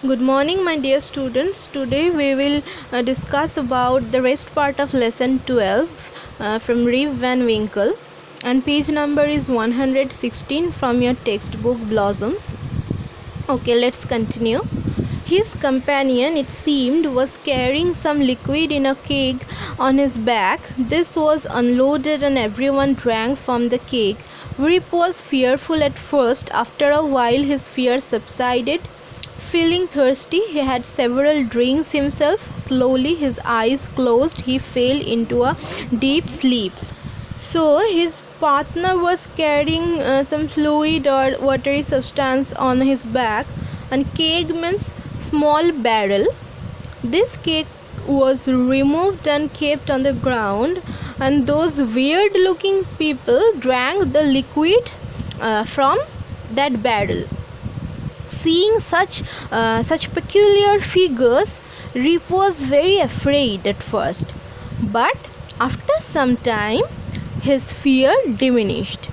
Good morning, my dear students. Today we will discuss about the rest part of lesson 12 from Rip Van Winkle, and page number is 116 from your textbook Blossoms. Okay, let's continue. His companion, it seemed, was carrying some liquid in a keg on his back. This was unloaded and everyone drank from the keg. Rip was fearful at first. After a while his fear subsided. Feeling thirsty, he had several drinks himself. Slowly, his eyes closed. He fell into a deep sleep. So, his partner was carrying some fluid or watery substance on his back, and keg means small barrel. This keg was removed and kept on the ground, and those weird looking people drank the liquid from that barrel. Seeing such peculiar figures, Rip was very afraid at first, but after some time his fear diminished.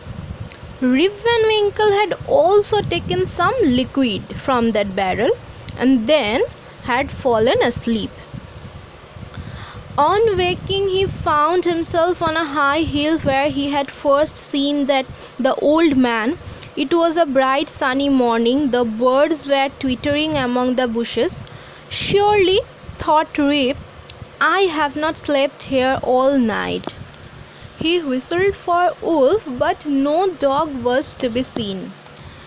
Rip Van Winkle had also taken some liquid from that barrel and then had fallen asleep. On waking, he found himself on a high hill where he had first seen the old man. It was a bright sunny morning. The birds were twittering among the bushes. Surely, thought Rip, I have not slept here all night. He whistled for Wolf, but no dog was to be seen.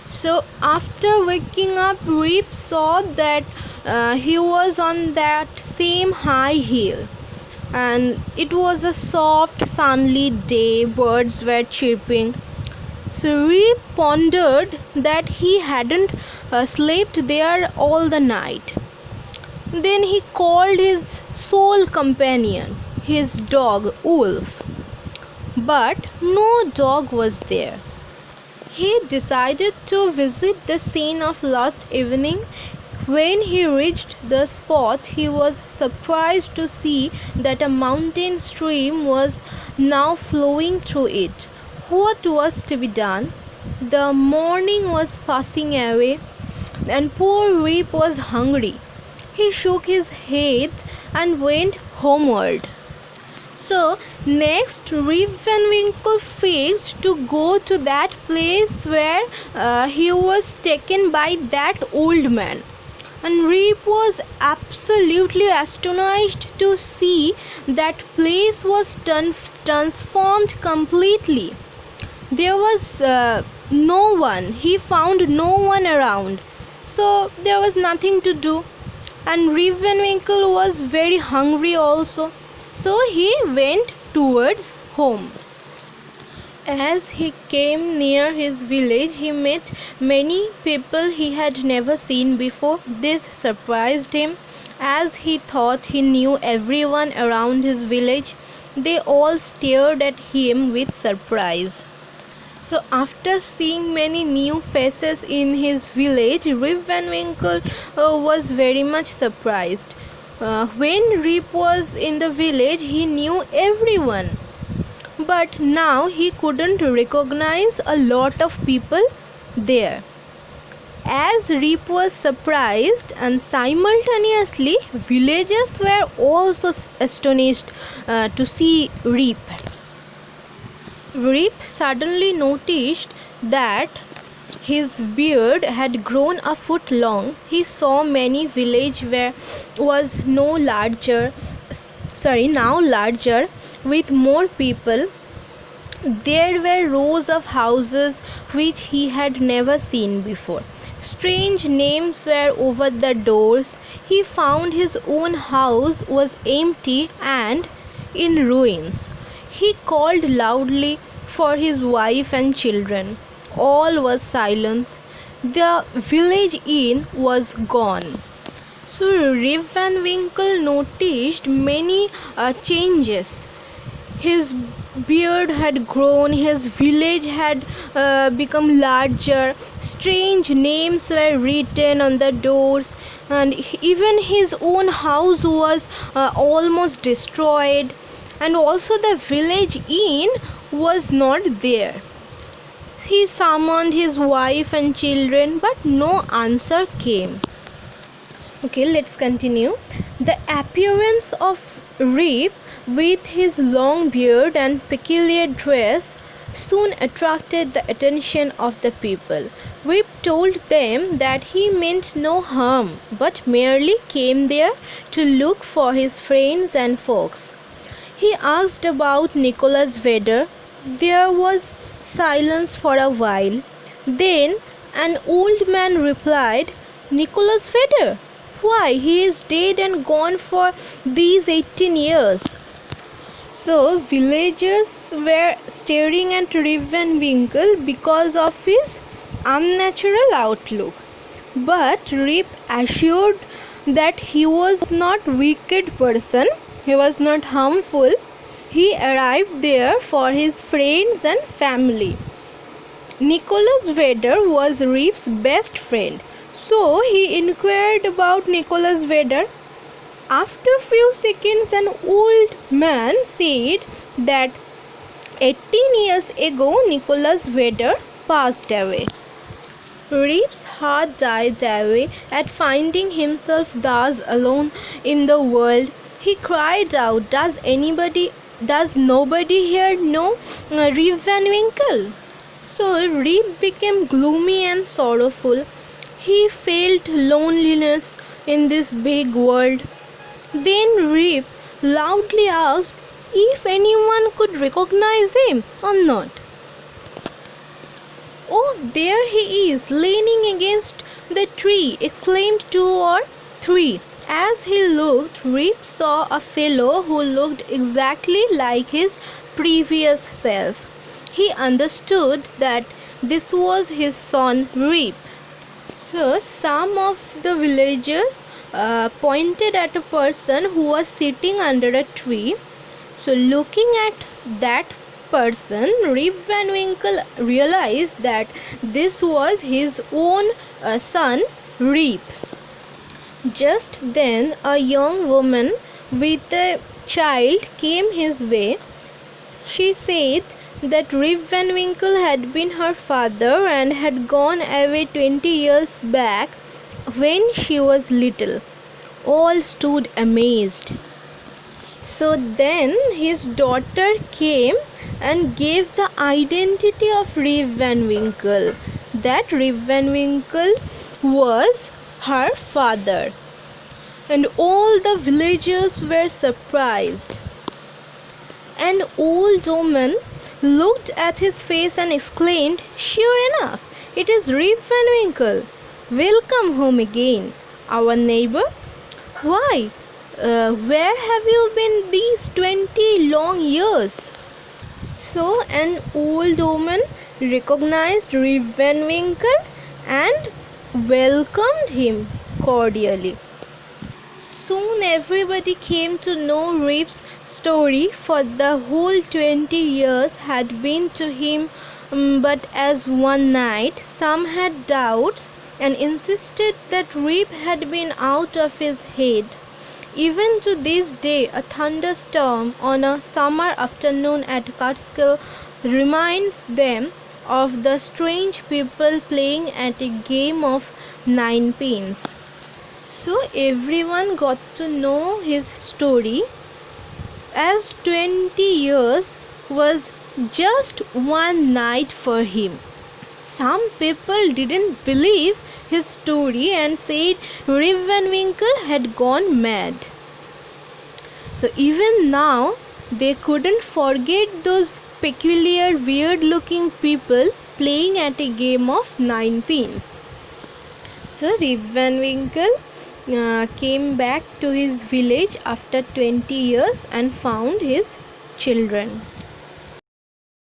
So after waking up, Rip saw that he was on that same high hill, and it was a soft sunny day. Birds were chirping. So Rip pondered that he hadn't slept there all the night. Then he called his sole companion, his dog Wolf, but no dog was there. He decided to visit the scene of last evening. When he reached the spot, he was surprised to see that a mountain stream was now flowing through it. What was to be done? The morning was passing away, and poor Rip was hungry. He shook his head and went homeward. So next, Rip Van Winkle fixed to go to that place where he was taken by that old man. And Rip was absolutely astonished to see that place was transformed completely. There was no one. He found no one around. So there was nothing to do. And Rip Van Winkle was very hungry also. So he went towards home. As he came near his village, he met many people he had never seen before. This surprised him, as he thought he knew everyone around his village. They all stared at him with surprise. So after seeing many new faces in his village, Rip Van Winkle was very much surprised. When Rip was in the village, he knew everyone, but now he couldn't recognize a lot of people there. As Rip was surprised, and simultaneously villagers were also astonished to see Rip. Rip suddenly noticed that his beard had grown a foot long. He saw many village where was now larger, with more people. There were rows of houses which he had never seen before. Strange names were over the doors. He found his own house was empty and in ruins. He called loudly for his wife and children. All was silence. The village inn was gone. So Rip Van Winkle noticed many changes. His beard had grown, his village had become larger, strange names were written on the doors, and even his own house was almost destroyed, and also the village inn was not there. He summoned his wife and children, but no answer came. Okay, let's continue. The appearance of Rip with his long beard and peculiar dress soon attracted the attention of the people. Rip told them that he meant no harm, but merely came there to look for his friends and folks. He asked about Nicholas Vedder. There was silence for a while. Then an old man replied, Nicholas Vedder? Why, he is dead and gone for these 18 years. So villagers were staring at Rip Van Winkle because of his unnatural outlook. But Rip assured that he was not wicked person, he was not harmful. He arrived there for his friends and family. Nicholas Vedder was Rip's best friend, so he inquired about Nicholas Vedder. After a few seconds, an old man said that 18 years ago Nicholas Vedder passed away. Rip's heart died away at finding himself thus alone in the world. He cried out, does nobody here know Rip Van Winkle? So Rip became gloomy and sorrowful. He felt loneliness in this big world. Then Rip loudly asked if anyone could recognize him or not. Oh, there he is, leaning against the tree, exclaimed two or three. As he looked, Rip saw a fellow who looked exactly like his previous self. He understood that this was his son Rip. So some of the villagers pointed at a person who was sitting under a tree. So looking at that person, Rip Van Winkle realized that this was his own son Rip. Just then a young woman with a child came his way. She said that Rip Van Winkle had been her father and had gone away 20 years back when she was little. All stood amazed. So then his daughter came and gave the identity of Rip Van Winkle, that Rip Van Winkle was her father. And all the villagers were surprised. An old woman looked at his face and exclaimed, Sure enough, it is Rip Van Winkle. Welcome home again, our neighbor. Why, where have you been these 20 long years? So an old woman recognized Rip Van Winkle and welcomed him cordially. Soon everybody came to know Rip's story, for the whole 20 years had been to him but as one night. Some had doubts and insisted that Rip had been out of his head. Even to this day, a thunderstorm on a summer afternoon at Catskill reminds them of the strange people playing at a game of ninepins. So everyone got to know his story, as 20 years was just one night for him. Some people didn't believe his story and said Rip Van Winkle had gone mad. So even now they couldn't forget those peculiar weird looking people playing at a game of ninepins. So Rip Van Winkle came back to his village after 20 years and found his children.